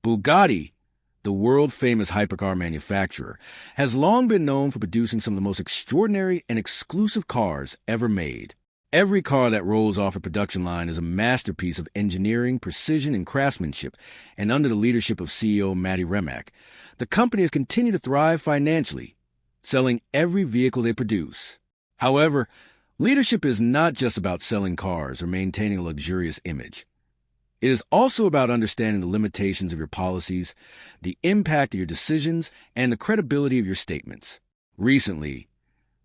Bugatti, the world-famous hypercar manufacturer, has long been known for producing some of the most extraordinary and exclusive cars ever made. Every car that rolls off a production line is a masterpiece of engineering, precision, and craftsmanship, and under the leadership of CEO Matti Remak, the company has continued to thrive financially, selling every vehicle they produce. However, leadership is not just about selling cars or maintaining a luxurious image. It is also about understanding the limitations of your policies, the impact of your decisions, and the credibility of your statements. Recently,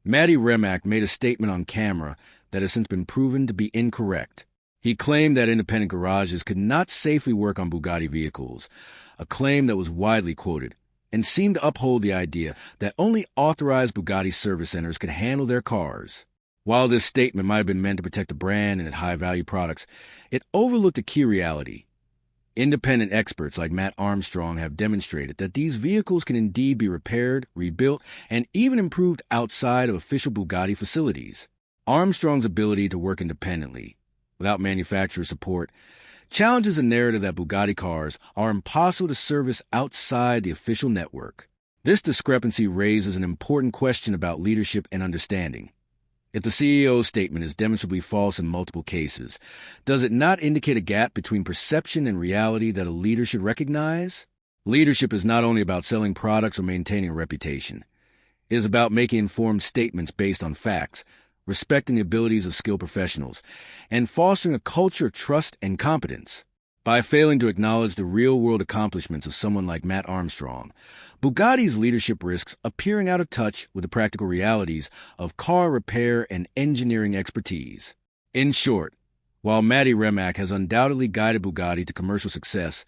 Matti Remak made a statement on camera that has since been proven to be incorrect. He claimed that independent garages could not safely work on Bugatti vehicles, a claim that was widely quoted, and seemed to uphold the idea that only authorized Bugatti service centers could handle their cars. While this statement might have been meant to protect the brand and its high-value products, it overlooked a key reality. Independent experts like Matt Armstrong have demonstrated that these vehicles can indeed be repaired, rebuilt, and even improved outside of official Bugatti facilities. Armstrong's ability to work independently, without manufacturer support, challenges the narrative that Bugatti cars are impossible to service outside the official network. This discrepancy raises an important question about leadership and understanding. If the CEO's statement is demonstrably false in multiple cases, does it not indicate a gap between perception and reality that a leader should recognize? Leadership is not only about selling products or maintaining a reputation. It is about making informed statements based on facts, respecting the abilities of skilled professionals, and fostering a culture of trust and competence. By failing to acknowledge the real-world accomplishments of someone like Matt Armstrong, Bugatti's leadership risks appearing out of touch with the practical realities of car repair and engineering expertise. In short, while Matti Remak has undoubtedly guided Bugatti to commercial success,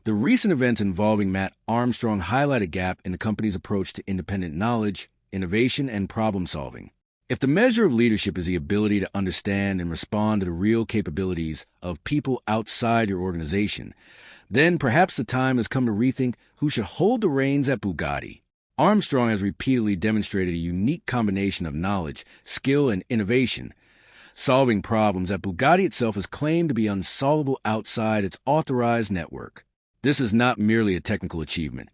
the recent events involving Matt Armstrong highlight a gap in the company's approach to independent knowledge, innovation, and problem-solving. If the measure of leadership is the ability to understand and respond to the real capabilities of people outside your organization, then perhaps the time has come to rethink who should hold the reins at Bugatti. Armstrong has repeatedly demonstrated a unique combination of knowledge, skill, and innovation, solving problems that Bugatti itself has claimed to be unsolvable outside its authorized network. This is not merely a technical achievement.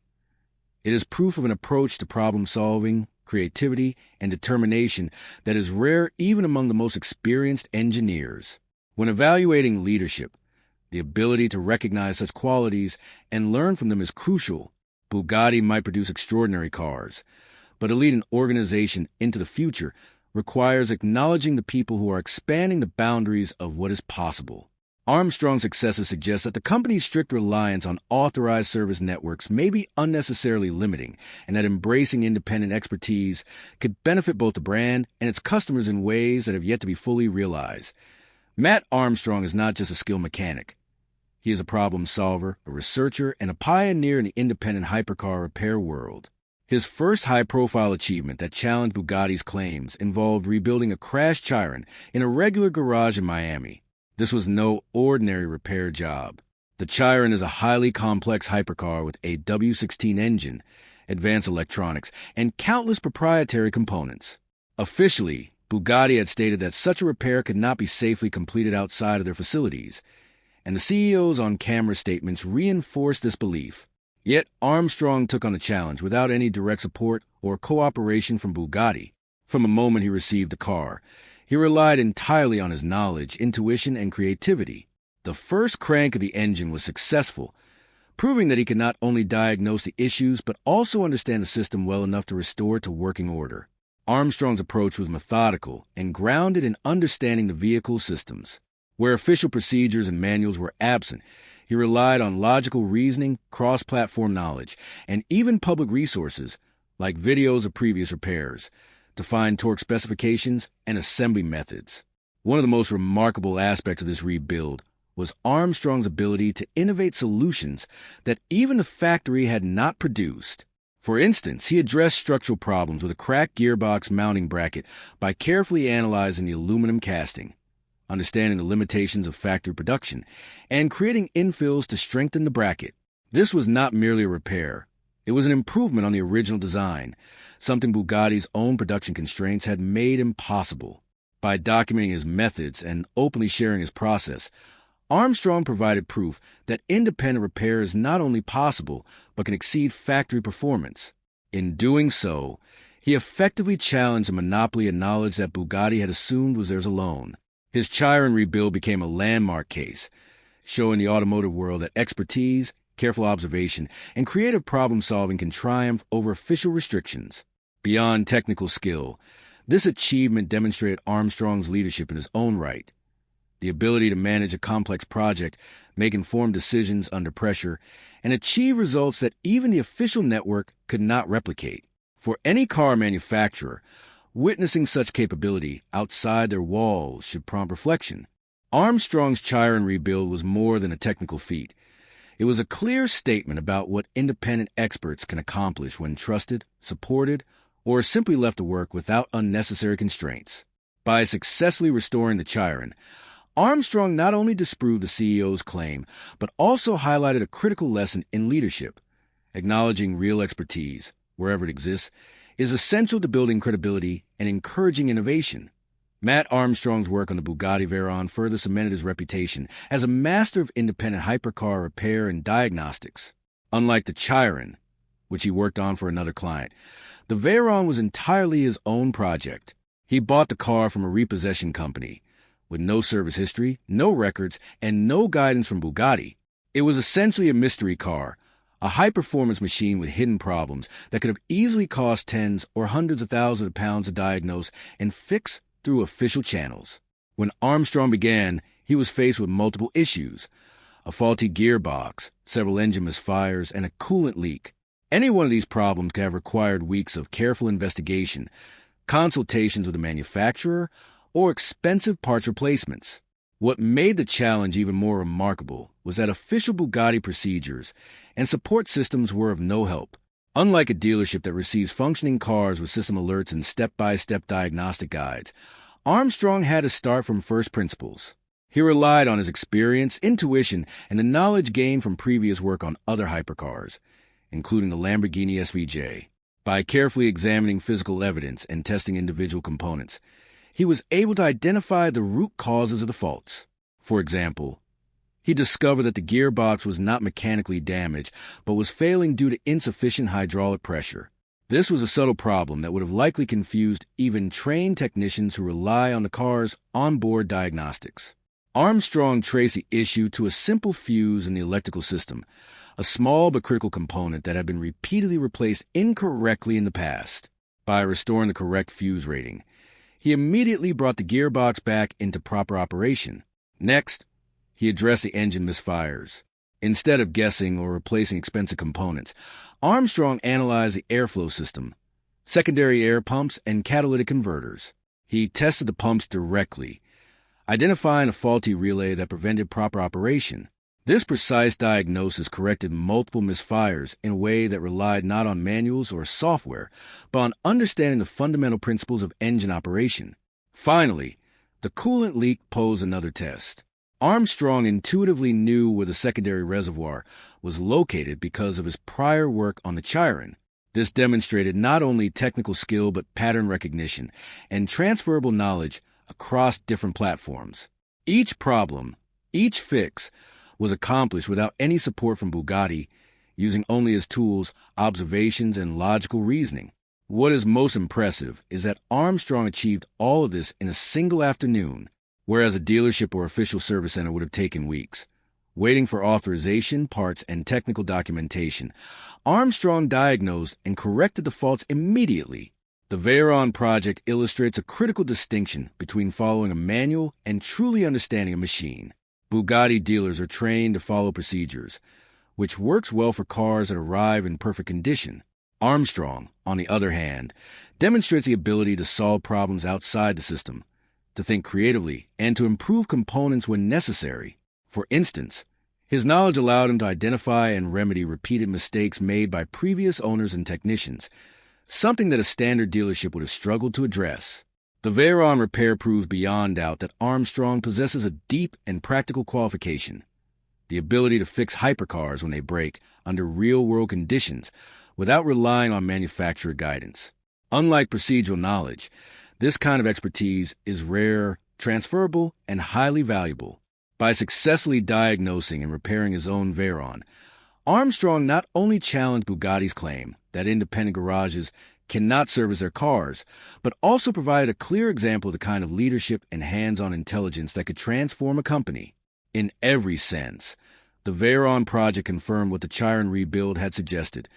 It is proof of an approach to problem-solving, creativity, and determination that is rare even among the most experienced engineers. When evaluating leadership, the ability to recognize such qualities and learn from them is crucial. Bugatti might produce extraordinary cars, but to lead an organization into the future requires acknowledging the people who are expanding the boundaries of what is possible. Armstrong's successes suggest that the company's strict reliance on authorized service networks may be unnecessarily limiting, and that embracing independent expertise could benefit both the brand and its customers in ways that have yet to be fully realized. Matt Armstrong is not just a skilled mechanic. He is a problem solver, a researcher, and a pioneer in the independent hypercar repair world. His first high-profile achievement that challenged Bugatti's claims involved rebuilding a crashed Chiron in a regular garage in Miami. This was no ordinary repair job. The Chiron is a highly complex hypercar with a W16 engine, advanced electronics, and countless proprietary components. Officially, Bugatti had stated that such a repair could not be safely completed outside of their facilities, and the CEO's on-camera statements reinforced this belief. Yet Armstrong took on the challenge without any direct support or cooperation from Bugatti. From the moment he received the car, he relied entirely on his knowledge, intuition, and creativity. The first crank of the engine was successful, proving that he could not only diagnose the issues but also understand the system well enough to restore it to working order. Armstrong's approach was methodical and grounded in understanding the vehicle's systems. Where official procedures and manuals were absent, he relied on logical reasoning, cross-platform knowledge, and even public resources, like videos of previous repairs, to find torque specifications and assembly methods. One of the most remarkable aspects of this rebuild was Armstrong's ability to innovate solutions that even the factory had not produced. For instance, he addressed structural problems with a cracked gearbox mounting bracket by carefully analyzing the aluminum casting, understanding the limitations of factory production, and creating infills to strengthen the bracket. This was not merely a repair. It was an improvement on the original design, something Bugatti's own production constraints had made impossible. By documenting his methods and openly sharing his process, Armstrong provided proof that independent repair is not only possible, but can exceed factory performance. In doing so, he effectively challenged the monopoly of knowledge that Bugatti had assumed was theirs alone. His Chiron rebuild became a landmark case, showing the automotive world that expertise, careful observation, and creative problem-solving can triumph over official restrictions. Beyond technical skill, this achievement demonstrated Armstrong's leadership in his own right. The ability to manage a complex project, make informed decisions under pressure, and achieve results that even the official network could not replicate. For any car manufacturer, witnessing such capability outside their walls should prompt reflection. Armstrong's Chiron rebuild was more than a technical feat. It was a clear statement about what independent experts can accomplish when trusted, supported, or simply left to work without unnecessary constraints. By successfully restoring the Chiron, Armstrong not only disproved the CEO's claim, but also highlighted a critical lesson in leadership. Acknowledging real expertise, wherever it exists, is essential to building credibility and encouraging innovation. Matt Armstrong's work on the Bugatti Veyron further cemented his reputation as a master of independent hypercar repair and diagnostics. Unlike the Chiron, which he worked on for another client, the Veyron was entirely his own project. He bought the car from a repossession company, with no service history, no records, and no guidance from Bugatti. It was essentially a mystery car, a high-performance machine with hidden problems that could have easily cost tens or hundreds of thousands of pounds to diagnose and fix through official channels. When Armstrong began, he was faced with multiple issues: a faulty gearbox, several engine misfires, and a coolant leak. Any one of these problems could have required weeks of careful investigation, consultations with the manufacturer, or expensive parts replacements. What made the challenge even more remarkable was that official Bugatti procedures and support systems were of no help. Unlike a dealership that receives functioning cars with system alerts and step-by-step diagnostic guides, Armstrong had to start from first principles. He relied on his experience, intuition, and the knowledge gained from previous work on other hypercars, including the Lamborghini SVJ. By carefully examining physical evidence and testing individual components, he was able to identify the root causes of the faults. For example, he discovered that the gearbox was not mechanically damaged, but was failing due to insufficient hydraulic pressure. This was a subtle problem that would have likely confused even trained technicians who rely on the car's onboard diagnostics. Armstrong traced the issue to a simple fuse in the electrical system, a small but critical component that had been repeatedly replaced incorrectly in the past. By restoring the correct fuse rating, he immediately brought the gearbox back into proper operation. Next, he addressed the engine misfires. Instead of guessing or replacing expensive components, Armstrong analyzed the airflow system, secondary air pumps, and catalytic converters. He tested the pumps directly, identifying a faulty relay that prevented proper operation. This precise diagnosis corrected multiple misfires in a way that relied not on manuals or software, but on understanding the fundamental principles of engine operation. Finally, the coolant leak posed another test. Armstrong intuitively knew where the secondary reservoir was located because of his prior work on the Chiron. This demonstrated not only technical skill but pattern recognition and transferable knowledge across different platforms. Each problem, each fix, was accomplished without any support from Bugatti, using only as tools observations and logical reasoning. What is most impressive is that Armstrong achieved all of this in a single afternoon, whereas a dealership or official service center would have taken weeks. Waiting for authorization, parts, and technical documentation, Armstrong diagnosed and corrected the faults immediately. The Veyron project illustrates a critical distinction between following a manual and truly understanding a machine. Bugatti dealers are trained to follow procedures, which works well for cars that arrive in perfect condition. Armstrong, on the other hand, demonstrates the ability to solve problems outside the system, to think creatively, and to improve components when necessary. For instance, his knowledge allowed him to identify and remedy repeated mistakes made by previous owners and technicians, something that a standard dealership would have struggled to address. The Veyron repair proves beyond doubt that Armstrong possesses a deep and practical qualification: the ability to fix hypercars when they break under real-world conditions without relying on manufacturer guidance. Unlike procedural knowledge, this kind of expertise is rare, transferable, and highly valuable. By successfully diagnosing and repairing his own Veyron, Armstrong not only challenged Bugatti's claim that independent garages cannot service their cars, but also provided a clear example of the kind of leadership and hands-on intelligence that could transform a company. In every sense, the Veyron project confirmed what the Chiron rebuild had suggested.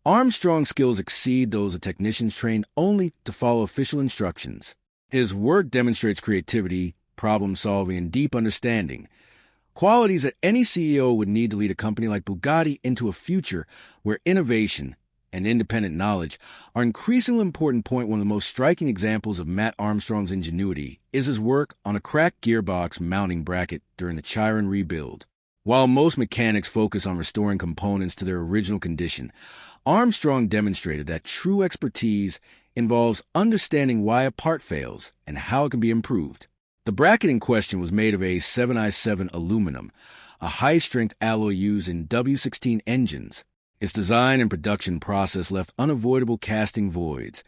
Armstrong's skills exceed those of technicians trained only to follow official instructions. His work demonstrates creativity, problem-solving, and deep understanding, qualities that any CEO would need to lead a company like Bugatti into a future where innovation and independent knowledge are increasingly important. One of the most striking examples of Matt Armstrong's ingenuity is his work on a cracked gearbox mounting bracket during the Chiron rebuild. While most mechanics focus on restoring components to their original condition, Armstrong demonstrated that true expertise involves understanding why a part fails and how it can be improved. The bracket in question was made of a 7i7 aluminum, a high-strength alloy used in W16 engines. Its design and production process left unavoidable casting voids,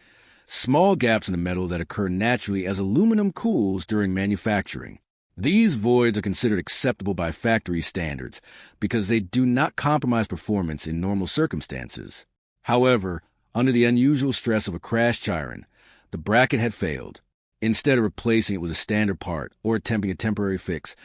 small gaps in the metal that occur naturally as aluminum cools during manufacturing. These voids are considered acceptable by factory standards because they do not compromise performance in normal circumstances. However, under the unusual stress of a crashed Chiron, the bracket had failed. Instead of replacing it with a standard part or attempting a temporary fix,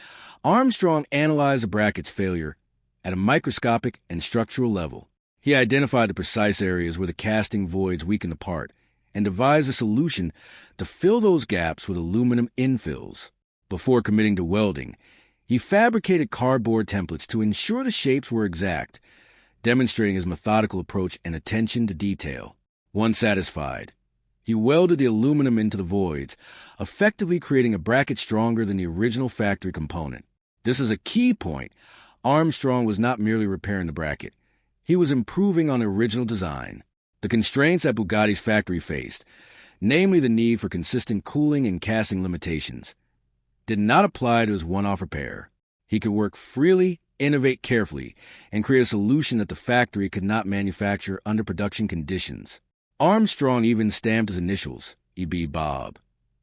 Armstrong analyzed the bracket's failure at a microscopic and structural level. He identified the precise areas where the casting voids weakened the part and devised a solution to fill those gaps with aluminum infills. Before committing to welding, he fabricated cardboard templates to ensure the shapes were exact, demonstrating his methodical approach and attention to detail. Once satisfied, he welded the aluminum into the voids, effectively creating a bracket stronger than the original factory component. This is a key point. Armstrong was not merely repairing the bracket. He was improving on the original design. The constraints that Bugatti's factory faced, namely the need for consistent cooling and casting limitations, did not apply to his one-off repair. He could work freely, innovate carefully, and create a solution that the factory could not manufacture under production conditions. Armstrong even stamped his initials, E.B. Bob,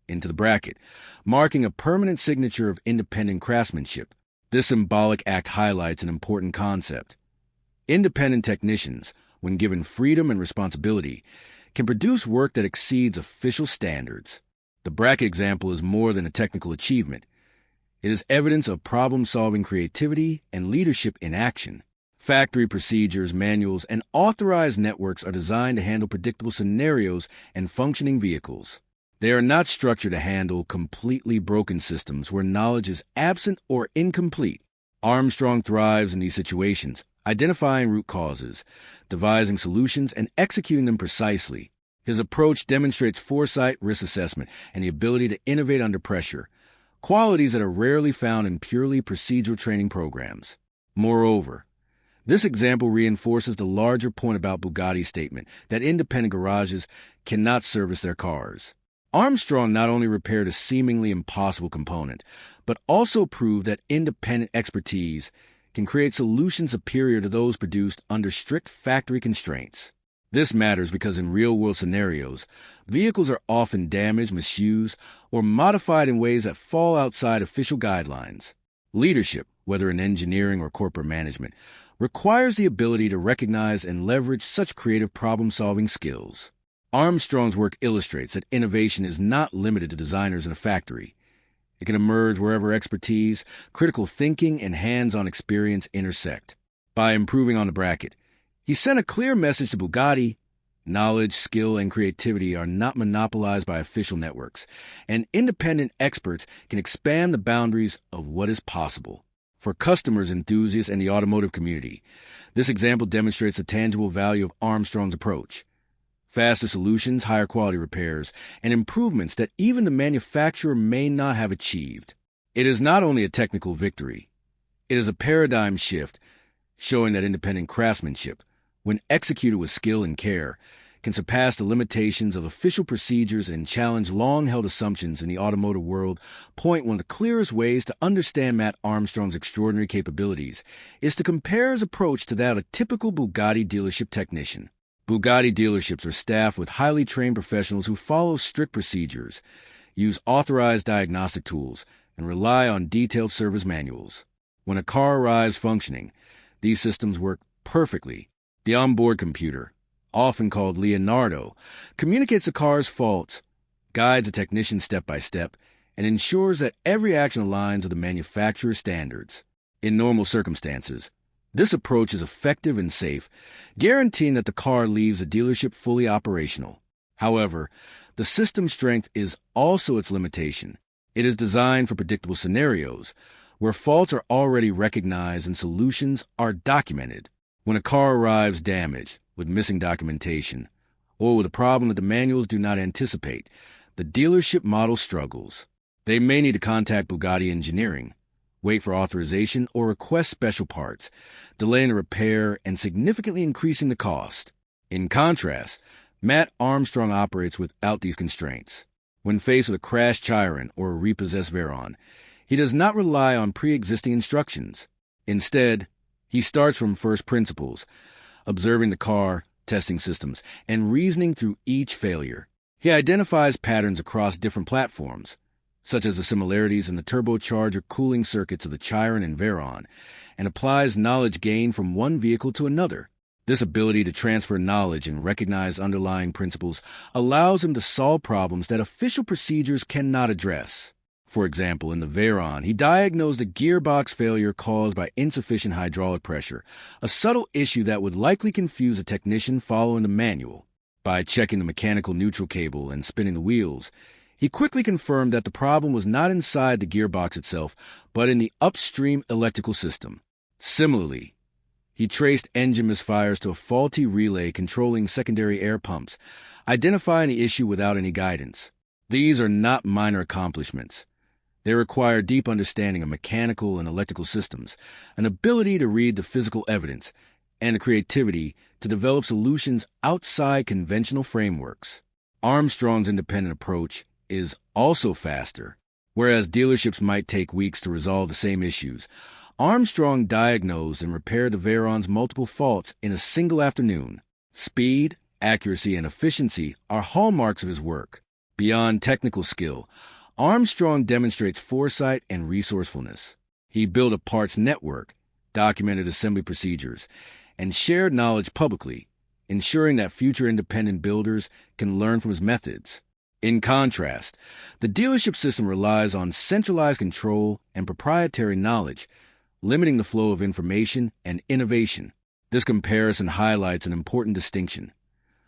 into the bracket, marking a permanent signature of independent craftsmanship. This symbolic act highlights an important concept. Independent technicians, when given freedom and responsibility, can produce work that exceeds official standards. The bracket example is more than a technical achievement. It is evidence of problem-solving creativity and leadership in action. Factory procedures, manuals, and authorized networks are designed to handle predictable scenarios and functioning vehicles. They are not structured to handle completely broken systems where knowledge is absent or incomplete. Armstrong thrives in these situations, identifying root causes, devising solutions, and executing them precisely. His approach demonstrates foresight, risk assessment, and the ability to innovate under pressure, qualities that are rarely found in purely procedural training programs. Moreover, this example reinforces the larger point about Bugatti's statement that independent garages cannot service their cars. Armstrong not only repaired a seemingly impossible component, but also proved that independent expertise can create solutions superior to those produced under strict factory constraints. This matters because in real-world scenarios, vehicles are often damaged, misused, or modified in ways that fall outside official guidelines. Leadership, whether in engineering or corporate management, requires the ability to recognize and leverage such creative problem-solving skills. Armstrong's work illustrates that innovation is not limited to designers in a factory. It can emerge wherever expertise, critical thinking, and hands-on experience intersect. By improving on the bracket, he sent a clear message to Bugatti. Knowledge, skill, and creativity are not monopolized by official networks, and independent experts can expand the boundaries of what is possible. For customers, enthusiasts, and the automotive community, this example demonstrates the tangible value of Armstrong's approach. Faster solutions, higher quality repairs, and improvements that even the manufacturer may not have achieved. It is not only a technical victory, it is a paradigm shift, showing that independent craftsmanship, when executed with skill and care, can surpass the limitations of official procedures and challenge long-held assumptions in the automotive world. One of the clearest ways to understand Matt Armstrong's extraordinary capabilities is to compare his approach to that of a typical Bugatti dealership technician. Bugatti dealerships are staffed with highly trained professionals who follow strict procedures, use authorized diagnostic tools, and rely on detailed service manuals. When a car arrives functioning, these systems work perfectly. The onboard computer, often called Leonardo, communicates the car's faults, guides a technician step by step, and ensures that every action aligns with the manufacturer's standards. In normal circumstances, this approach is effective and safe, guaranteeing that the car leaves the dealership fully operational. However, the system's strength is also its limitation. It is designed for predictable scenarios, where faults are already recognized and solutions are documented. When a car arrives damaged, with missing documentation, or with a problem that the manuals do not anticipate, the dealership model struggles. They may need to contact Bugatti Engineering, wait for authorization, or request special parts, delaying the repair and significantly increasing the cost. In contrast, Matt Armstrong operates without these constraints. When faced with a crashed Chiron or a repossessed Veyron, he does not rely on pre-existing instructions. Instead, he starts from first principles, observing the car, testing systems, and reasoning through each failure. He identifies patterns across different platforms, such as the similarities in the turbocharger cooling circuits of the Chiron and Veyron, and applies knowledge gained from one vehicle to another. This ability to transfer knowledge and recognize underlying principles allows him to solve problems that official procedures cannot address. For example, in the Veyron, he diagnosed a gearbox failure caused by insufficient hydraulic pressure, a subtle issue that would likely confuse a technician following the manual. By checking the mechanical neutral cable and spinning the wheels, he quickly confirmed that the problem was not inside the gearbox itself, but in the upstream electrical system. Similarly, he traced engine misfires to a faulty relay controlling secondary air pumps, identifying the issue without any guidance. These are not minor accomplishments. They require deep understanding of mechanical and electrical systems, an ability to read the physical evidence, and the creativity to develop solutions outside conventional frameworks. Armstrong's independent approach is also faster. Whereas dealerships might take weeks to resolve the same issues, Armstrong diagnosed and repaired the Veyron's multiple faults in a single afternoon. Speed, accuracy, and efficiency are hallmarks of his work. Beyond technical skill, Armstrong demonstrates foresight and resourcefulness. He built a parts network, documented assembly procedures, and shared knowledge publicly, ensuring that future independent builders can learn from his methods. In contrast, the dealership system relies on centralized control and proprietary knowledge, limiting the flow of information and innovation. This comparison highlights an important distinction.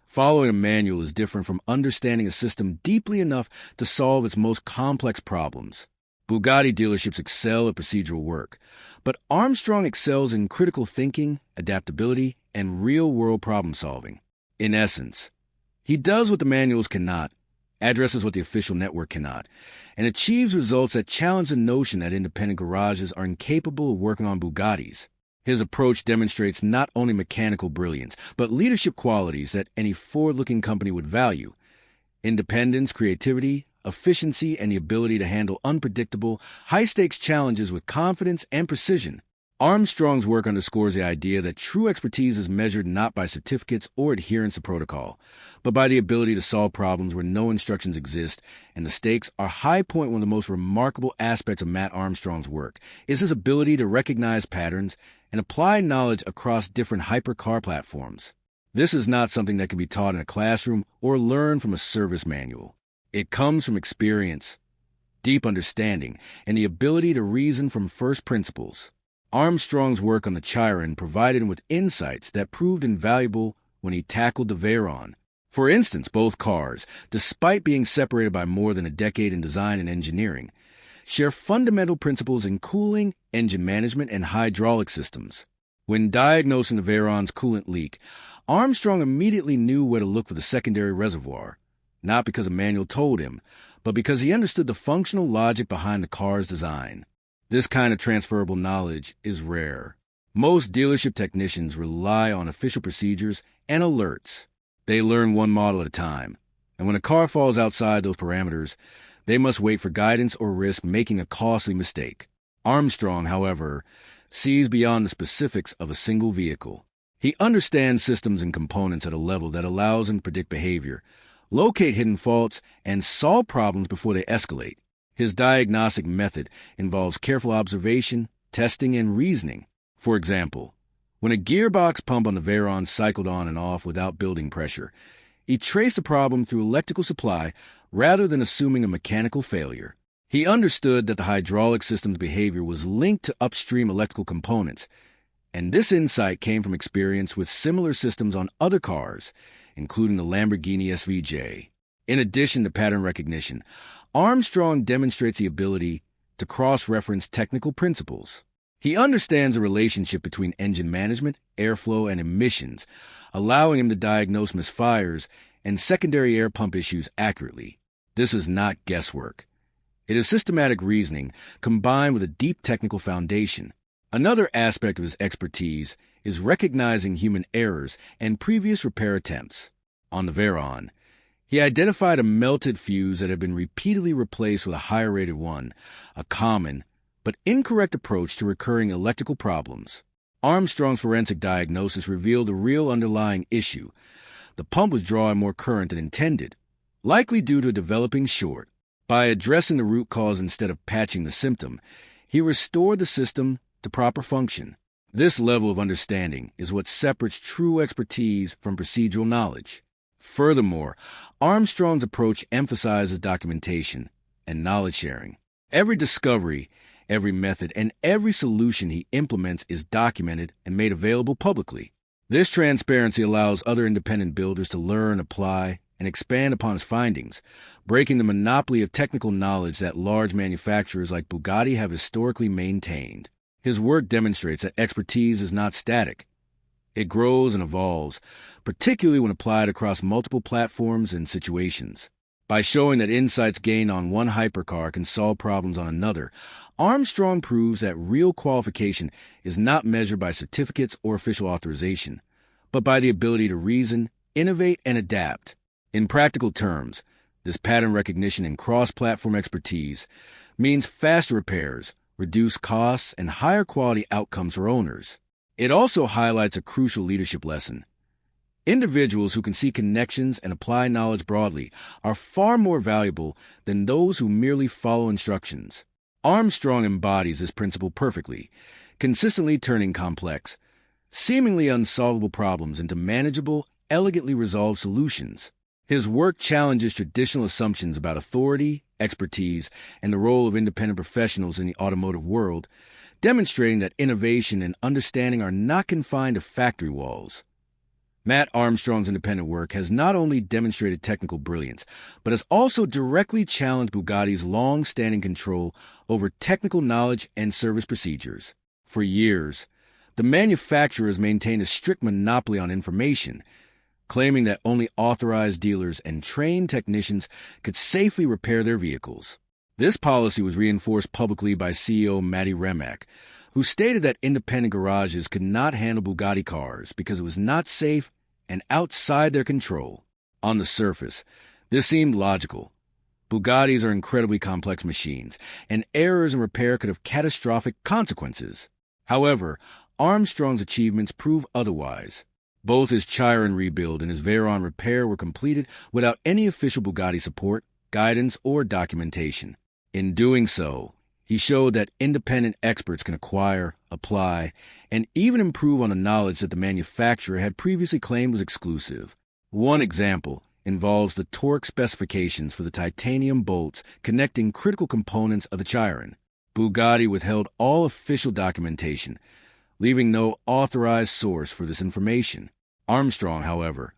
Following a manual is different from understanding a system deeply enough to solve its most complex problems. Bugatti dealerships excel at procedural work, but Armstrong excels in critical thinking, adaptability, and real-world problem-solving. In essence, he does what the manuals cannot, addresses what the official network cannot, and achieves results that challenge the notion that independent garages are incapable of working on Bugattis. His approach demonstrates not only mechanical brilliance, but leadership qualities that any forward-looking company would value: independence, creativity, efficiency, and the ability to handle unpredictable, high-stakes challenges with confidence and precision. Armstrong's work underscores the idea that true expertise is measured not by certificates or adherence to protocol, but by the ability to solve problems where no instructions exist, and the stakes are high. One of the most remarkable aspects of Matt Armstrong's work is his ability to recognize patterns and apply knowledge across different hypercar platforms. This is not something that can be taught in a classroom or learned from a service manual. It comes from experience, deep understanding, and the ability to reason from first principles. Armstrong's work on the Chiron provided him with insights that proved invaluable when he tackled the Veyron. For instance, both cars, despite being separated by more than a decade in design and engineering, share fundamental principles in cooling, engine management, and hydraulic systems. When diagnosing the Veyron's coolant leak, Armstrong immediately knew where to look for the secondary reservoir, not because a manual told him, but because he understood the functional logic behind the car's design. This kind of transferable knowledge is rare. Most dealership technicians rely on official procedures and alerts. They learn one model at a time, and when a car falls outside those parameters, they must wait for guidance or risk making a costly mistake. Armstrong, however, sees beyond the specifics of a single vehicle. He understands systems and components at a level that allows him to predict behavior, locate hidden faults, and solve problems before they escalate. His diagnostic method involves careful observation, testing, and reasoning. For example, when a gearbox pump on the Veyron cycled on and off without building pressure, he traced the problem through electrical supply rather than assuming a mechanical failure. He understood that the hydraulic system's behavior was linked to upstream electrical components, and this insight came from experience with similar systems on other cars, including the Lamborghini SVJ. In addition to pattern recognition, Armstrong demonstrates the ability to cross-reference technical principles. He understands the relationship between engine management, airflow, and emissions, allowing him to diagnose misfires and secondary air pump issues accurately. This is not guesswork. It is systematic reasoning combined with a deep technical foundation. Another aspect of his expertise is recognizing human errors and previous repair attempts. On the Veyron, he identified a melted fuse that had been repeatedly replaced with a higher-rated one, a common but incorrect approach to recurring electrical problems. Armstrong's forensic diagnosis revealed the real underlying issue. The pump was drawing more current than intended, likely due to a developing short. By addressing the root cause instead of patching the symptom, he restored the system to proper function. This level of understanding is what separates true expertise from procedural knowledge. Furthermore, Armstrong's approach emphasizes documentation and knowledge sharing. Every discovery, every method, and every solution he implements is documented and made available publicly. This transparency allows other independent builders to learn, apply, and expand upon his findings, breaking the monopoly of technical knowledge that large manufacturers like Bugatti have historically maintained. His work demonstrates that expertise is not static. It grows and evolves, particularly when applied across multiple platforms and situations. By showing that insights gained on one hypercar can solve problems on another, Armstrong proves that real qualification is not measured by certificates or official authorization, but by the ability to reason, innovate, and adapt. In practical terms, this pattern recognition and cross-platform expertise means faster repairs, reduced costs, and higher quality outcomes for owners. It also highlights a crucial leadership lesson. Individuals who can see connections and apply knowledge broadly are far more valuable than those who merely follow instructions. Armstrong embodies this principle perfectly, consistently turning complex, seemingly unsolvable problems into manageable, elegantly resolved solutions. His work challenges traditional assumptions about authority, expertise, and the role of independent professionals in the automotive world, demonstrating that innovation and understanding are not confined to factory walls. Matt Armstrong's independent work has not only demonstrated technical brilliance, but has also directly challenged Bugatti's long-standing control over technical knowledge and service procedures. For years, the manufacturer has maintained a strict monopoly on information, claiming that only authorized dealers and trained technicians could safely repair their vehicles. This policy was reinforced publicly by CEO Matty Remack, who stated that independent garages could not handle Bugatti cars because it was not safe and outside their control. On the surface, this seemed logical. Bugattis are incredibly complex machines, and errors in repair could have catastrophic consequences. However, Armstrong's achievements prove otherwise. Both his Chiron rebuild and his Veyron repair were completed without any official Bugatti support, guidance, or documentation. In doing so, he showed that independent experts can acquire, apply, and even improve on the knowledge that the manufacturer had previously claimed was exclusive. One example involves the torque specifications for the titanium bolts connecting critical components of the Chiron. Bugatti withheld all official documentation, leaving no authorized source for this information. Armstrong, however,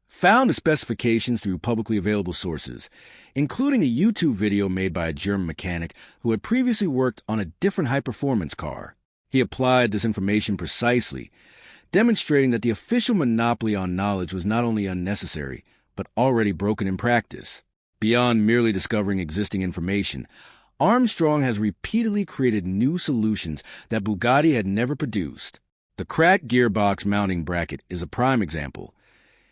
found the specifications through publicly available sources, including a YouTube video made by a German mechanic who had previously worked on a different high-performance car. He applied this information precisely, demonstrating that the official monopoly on knowledge was not only unnecessary, but already broken in practice. Beyond merely discovering existing information, Armstrong has repeatedly created new solutions that Bugatti had never produced. The cracked gearbox mounting bracket is a prime example.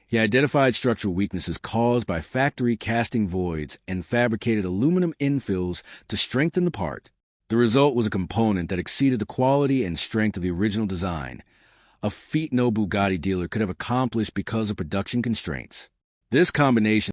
He identified structural weaknesses caused by factory casting voids and fabricated aluminum infills to strengthen the part. The result was a component that exceeded the quality and strength of the original design, a feat no Bugatti dealer could have accomplished because of production constraints. This combination